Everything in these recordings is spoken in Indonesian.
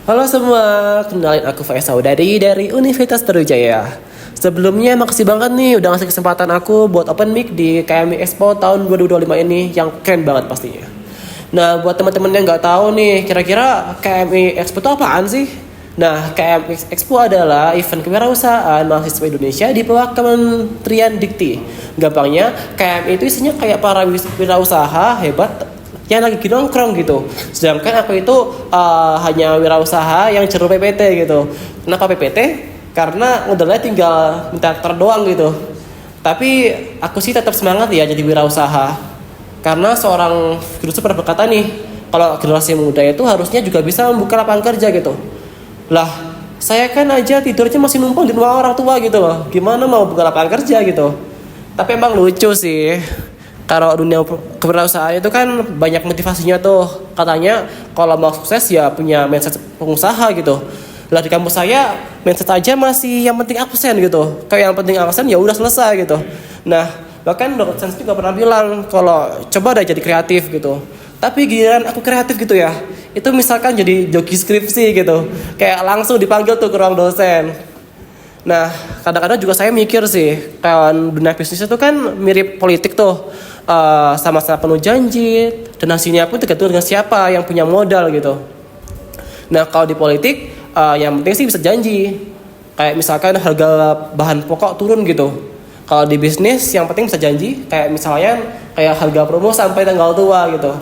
Halo semua, kenalin aku Faiz Saudari dari Universitas Terujaya. Sebelumnya makasih banget nih udah ngasih kesempatan aku buat open mic di KMI Expo tahun 2025 ini yang keren banget pastinya. Nah, buat teman-teman yang nggak tahu nih, kira-kira KMI Expo itu apaan sih? Nah, KMI Expo adalah event kewirausahaan mahasiswa Indonesia di bawah Kementerian Dikti. Gampangnya, KMI itu isinya kayak para wirausaha hebat yang lagi nongkrong gitu. Sedangkan aku itu hanya wirausaha yang jalur PPT gitu. Kenapa PPT? Karena modalnya tinggal minta ter doang gitu. Tapi aku sih tetap semangat ya jadi wirausaha. Karena seorang guru pernah berkata nih, kalau generasi muda itu harusnya juga bisa membuka lapangan kerja gitu. Lah, saya kan aja tidurnya masih numpang di rumah orang tua gitu loh. Gimana mau buka lapangan kerja gitu? Tapi emang lucu sih. Kalau dunia kewirausahaan itu kan banyak motivasinya tuh. Katanya kalau mau sukses ya punya mindset pengusaha gitu. Lah di kampus saya mindset aja masih yang penting absen gitu. Kayak yang penting absen ya udah selesai gitu. Nah, bahkan dosen juga pernah bilang kalau coba deh jadi kreatif gitu. Tapi giliran aku kreatif gitu ya, itu misalkan jadi joki skripsi gitu. Kayak langsung dipanggil tuh ke ruang dosen. Nah, kadang-kadang juga saya mikir sih, kayak dunia bisnis itu kan mirip politik tuh. Sama-sama penuh janji dan hasilnya pun tergantung dengan siapa yang punya modal gitu. Nah, kalau di politik yang penting sih bisa janji. Kayak misalkan harga bahan pokok turun gitu. Kalau di bisnis yang penting bisa janji. Kayak misalnya kayak harga promo sampai tanggal tua gitu.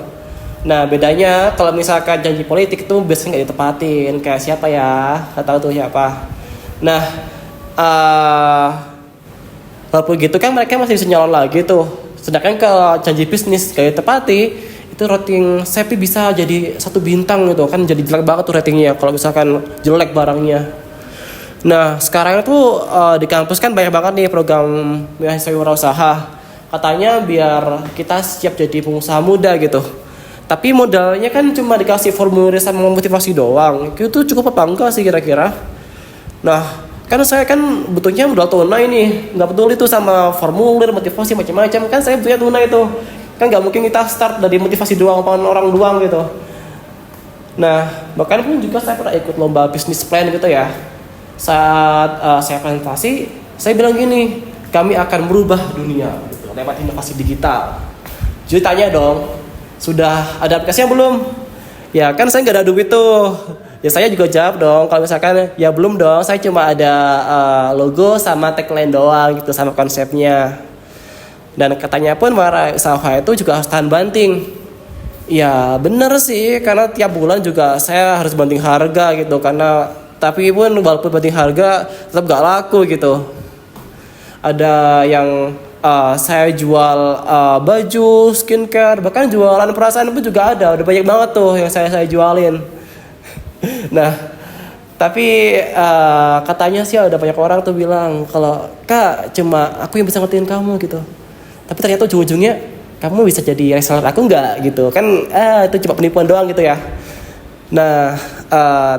Nah, bedanya kalau misalkan janji politik itu biasanya nggak ditepatin. Kayak siapa ya? Nggak tahu tuh siapa. Nah, walaupun gitu kan mereka masih bisa nyalon lagi tuh. Sedangkan kalau janji bisnis gak ditepati, itu rating Shopee bisa jadi 1 bintang gitu kan, jadi jelek banget tuh ratingnya kalau misalkan jelek barangnya. Nah, sekarang itu di kampus kan banyak banget nih program mahasiswa wirausaha. Katanya biar kita siap jadi pengusaha muda gitu. Tapi modalnya kan cuma dikasih formulir sama motivasi doang. Itu cukup apa enggak sih kira-kira? Nah, kan saya kan butuhnya modal tunai nih, nggak peduli itu sama formulir motivasi macam-macam, kan saya butuhnya tunai itu. Kan nggak mungkin kita start dari motivasi doang pengen orang doang gitu. Nah, bahkan pun juga saya pernah ikut lomba bisnis plan gitu ya. Saat saya presentasi, saya bilang gini, kami akan merubah dunia gitu, lewat inovasi digital. Jadi tanya dong, sudah ada aplikasinya belum? Ya kan saya nggak ada duit tuh. Ya saya juga jawab dong, kalau misalkan ya belum dong, saya cuma ada logo sama tagline doang gitu, sama konsepnya. Dan katanya pun para usaha itu juga harus tahan banting. Ya bener sih, karena tiap bulan juga saya harus banting harga gitu, karena tapi pun walaupun banting harga tetap gak laku gitu. Ada yang saya jual baju, skincare, bahkan jualan perasaan pun juga ada. Udah banyak banget tuh yang saya jualin. Nah, tapi katanya sih ada banyak orang tuh bilang kalau Kak cuma aku yang bisa ngertiin kamu gitu. Tapi ternyata ujung-ujungnya kamu bisa jadi reseller aku nggak gitu kan? Itu cuma penipuan doang gitu ya. Nah,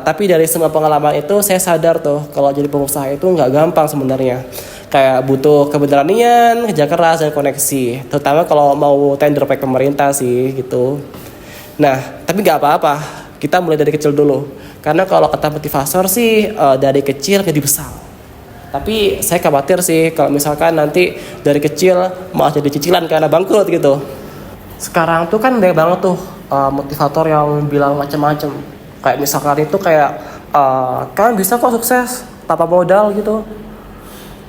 tapi dari semua pengalaman itu saya sadar tuh kalau jadi pengusaha itu nggak gampang sebenarnya. Kayak butuh keberanian, kerja keras dan koneksi. Terutama kalau mau tender pack pemerintah sih gitu. Nah, tapi nggak apa-apa. Kita mulai dari kecil dulu. Karena kalau kata motivator sih dari kecil jadi besar. Tapi saya khawatir sih kalau misalkan nanti dari kecil malah jadi cicilan karena bangkrut gitu. Sekarang tuh kan banyak banget tuh motivator yang bilang macam-macam. Kayak misalkan itu kayak kalian bisa kok sukses tanpa modal gitu.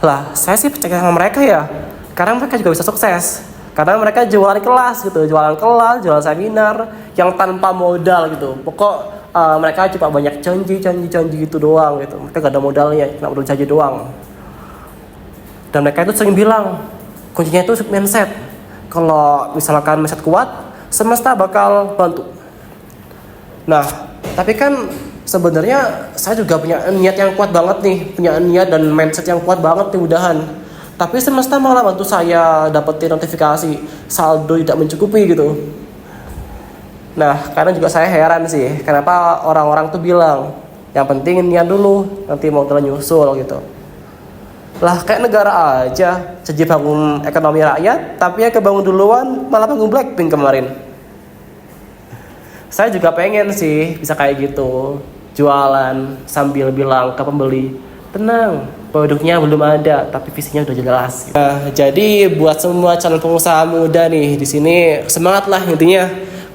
Lah, saya sih percaya sama mereka ya. Karena mereka juga bisa sukses. Karena mereka jualan kelas gitu, jualan seminar yang tanpa modal gitu. Pokok mereka cuma banyak janji gitu doang gitu. Mereka gak ada modalnya, cuma modal janji doang. Dan mereka itu sering bilang, kuncinya itu mindset. Kalau misalkan mindset kuat, semesta bakal bantu. Nah, tapi kan sebenarnya saya juga punya niat yang kuat banget nih, punya niat dan mindset yang kuat banget nih mudahan. Tapi semesta malah bantu saya dapetin notifikasi saldo tidak mencukupi gitu. Nah, karena juga saya heran sih, kenapa orang-orang tuh bilang yang penting niat dulu, nanti modal nyusul gitu. Lah kayak negara aja, janji bangun ekonomi rakyat, tapi yang kebangun duluan malah bangun Blackpink kemarin. Saya juga pengen sih bisa kayak gitu. jualan sambil bilang ke pembeli, tenang, produknya belum ada, tapi visinya udah jelas. Nah, jadi buat semua calon pengusaha muda nih di sini semangat lah intinya,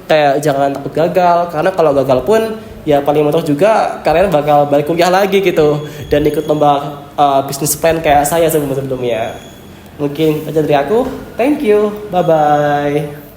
kayak jangan takut gagal, karena kalau gagal pun ya paling mentok juga kalian bakal balik kuliah lagi gitu dan ikut lomba bisnis plan kayak saya sebelumnya. Mungkin aja dari aku, thank you, bye bye.